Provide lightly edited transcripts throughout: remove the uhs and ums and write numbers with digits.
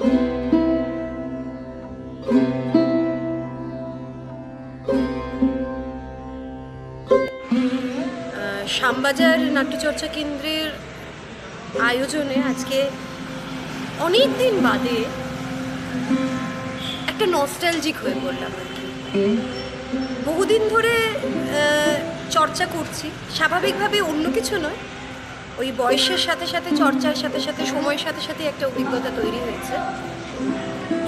শ্যামবাজার নাট্যচর্চা কেন্দ্রের আয়োজনে আজকে অনেক দিন বাদে একটা নস্টালজিক হয়ে পড়লাম আর কি। বহুদিন ধরে চর্চা করছি, স্বাভাবিকভাবে অন্য কিছু নয়, ওই বয়সের সাথে সাথে চর্চার সাথে সাথে সময়ের সাথে সাথে একটা অভিজ্ঞতা তৈরি হয়েছে।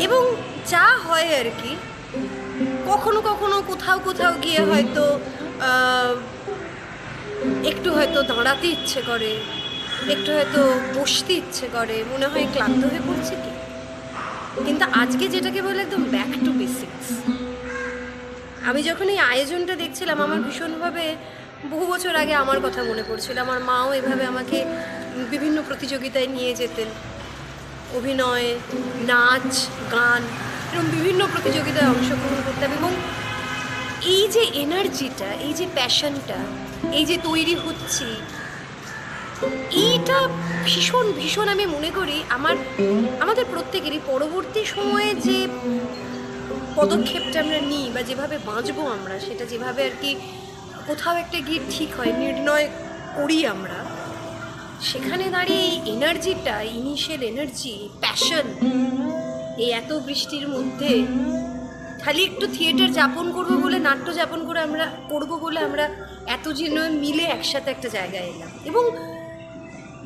এবং যা হয় আর কি, কখনো কখনো কোথাও কোথাও গিয়ে হয়তো একটু হয়তো দাঁড়াতে ইচ্ছে করে, একটু হয়তো বসতে ইচ্ছে করে, মনে হয় ক্লান্ত হয়ে পড়ছে কি। কিন্তু আজকে যেটাকে বলে একদম ব্যাক টু বেসিক্স। আমি যখন এই আয়োজনটা দেখছিলাম, আমার ভীষণভাবে বহু বছর আগে আমার কথা মনে পড়ছিল। আমার মাও এভাবে আমাকে বিভিন্ন প্রতিযোগিতায় নিয়ে যেতেন, অভিনয়, নাচ, গান, এরকম বিভিন্ন প্রতিযোগিতায় অংশগ্রহণ করতাম। এবং এই যে এনার্জিটা, এই যে প্যাশনটা, এই যে তৈরি হচ্ছি, এইটা ভীষণ ভীষণ আমি মনে করি আমাদের প্রত্যেকেরই পরবর্তী সময়ে যে পদক্ষেপটা আমরা নিই বা যেভাবে বাঁচবো আমরা, সেটা যেভাবে আর কি কোথাও একটা গিয়ে ঠিক হয়, নির্ণয় করি আমরা, সেখানে দাঁড়িয়ে এই এনার্জিটা, ইনিশিয়াল এনার্জি, প্যাশন, এই এত বৃষ্টির মধ্যে খালি একটু থিয়েটার যাপন করবো বলে, নাট্য যাপন করে আমরা করবো বলে আমরা এত যেন মিলে একসাথে একটা জায়গায় এলাম। এবং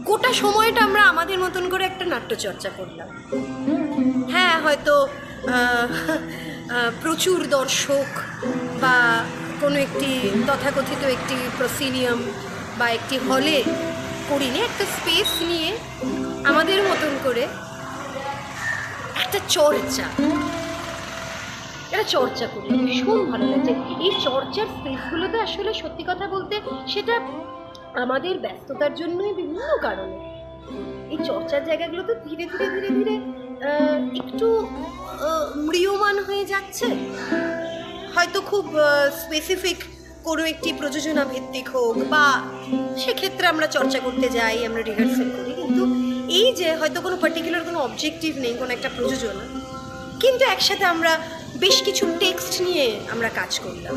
গোটা সময়টা আমরা আমাদের মতন করে একটা নাট্যচর্চা করলাম। হ্যাঁ, হয়তো প্রচুর দর্শক বা কোনো একটি তথাকথিত একটি প্রসিনিয়াম বা একটি হলে করিনি, একটা স্পেস নিয়ে আমাদের মতন করে একটা চর্চা করি। ভীষণ ভালো লাগছে এই চর্চার স্পেসগুলোতে। আসলে সত্যি কথা বলতে সেটা আমাদের ব্যস্ততার জন্যই বিভিন্ন কারণে এই চর্চার জায়গাগুলোতে ধীরে ধীরে ধীরে ধীরে একটু ম্রিয়মাণ হয়ে যাচ্ছে। হয়তো খুব স্পেসিফিক কোনো একটি প্রযোজনা ভিত্তিক হোক, বা সেক্ষেত্রে আমরা চর্চা করতে যাই, আমরা রিহার্সেল করি, কিন্তু এই যে হয়তো কোনো পার্টিকুলার কোনো অবজেক্টিভ নেই, কোনো একটা প্রযোজনা, কিন্তু একসাথে আমরা বেশ কিছু টেক্সট নিয়ে আমরা কাজ করলাম।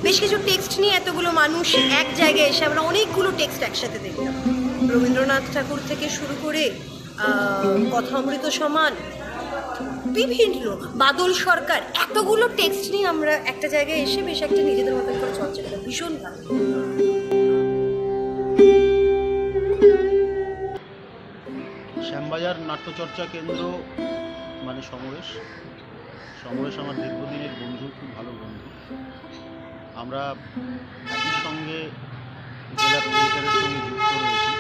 বেশ কিছু টেক্সট নিয়ে এতগুলো মানুষ এক জায়গায় এসে আমরা অনেকগুলো টেক্সট একসাথে দেখলাম। রবীন্দ্রনাথ ঠাকুর থেকে শুরু করে কথা অমৃত সমান, বিভিন্ন বাদল সরকার, এতগুলো টেক্সট নিয়ে আমরা একটা জায়গায় এসে বেশ একটা নিজেদের মতন করে চর্চা করলাম। ভীষণ ভালো। শ্যামবাজার নাট্যচর্চা কেন্দ্র মানে সমরেশ আমার দীর্ঘদিনের বন্ধু, খুব ভালো বন্ধু। আমরা একই সঙ্গে জেলা থিয়েটারের সঙ্গে যুক্ত রয়েছি।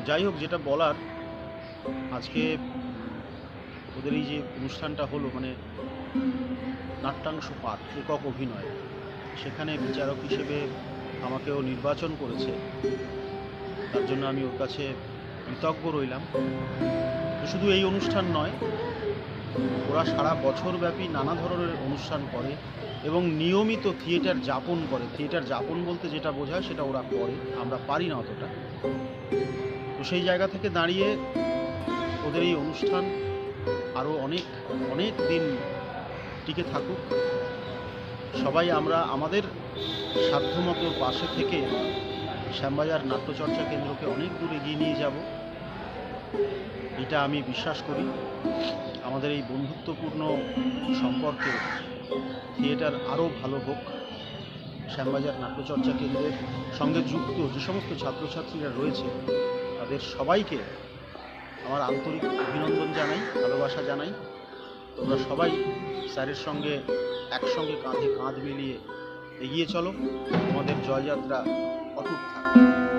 যাই হোক, যেটা বলার, আজকে ওদের এই যে অনুষ্ঠানটা হলো, মানে নাট্যাংশ পাঠ, একক অভিনয়, সেখানে বিচারক হিসেবে আমাকেও নির্বাচন করেছে। তার জন্য আমি ওর কাছে কৃতজ্ঞ রইলাম। শুধু এই অনুষ্ঠান নয়, ওরা সারা বছরব্যাপী নানা ধরনের অনুষ্ঠান করে এবং নিয়মিত থিয়েটার যাপন করে। থিয়েটার যাপন বলতে যেটা বোঝায় সেটা ওরা করে, আমরা পারি না অতটা। তো সেই জায়গা থেকে দাঁড়িয়ে ওদের এই অনুষ্ঠান আরও অনেক অনেক দিন টিকে থাকুক। সবাই আমরা আমাদের সাধ্যমতো পাশে থেকে শ্যামবাজার নাট্যচর্চা কেন্দ্রকে অনেক দূর এগিয়ে নিয়ে যাব, এটা আমি বিশ্বাস করি। আমাদের এই বন্ধুত্বপূর্ণ সম্পর্কে থিয়েটার আরও ভালো হোক। শ্যামবাজার নাট্যচর্চা কেন্দ্রের সঙ্গে যুক্ত যে সমস্ত ছাত্রছাত্রীরা রয়েছে, তাদের সবাইকে আমার আন্তরিক অভিনন্দন জানাই, ভালোবাসা জানাই। তোমরা সবাই স্যারের সঙ্গে একসঙ্গে কাঁধে কাঁধ মিলিয়ে এগিয়ে চলো। তোমাদের জয়যাত্রা অটুট থাকবে।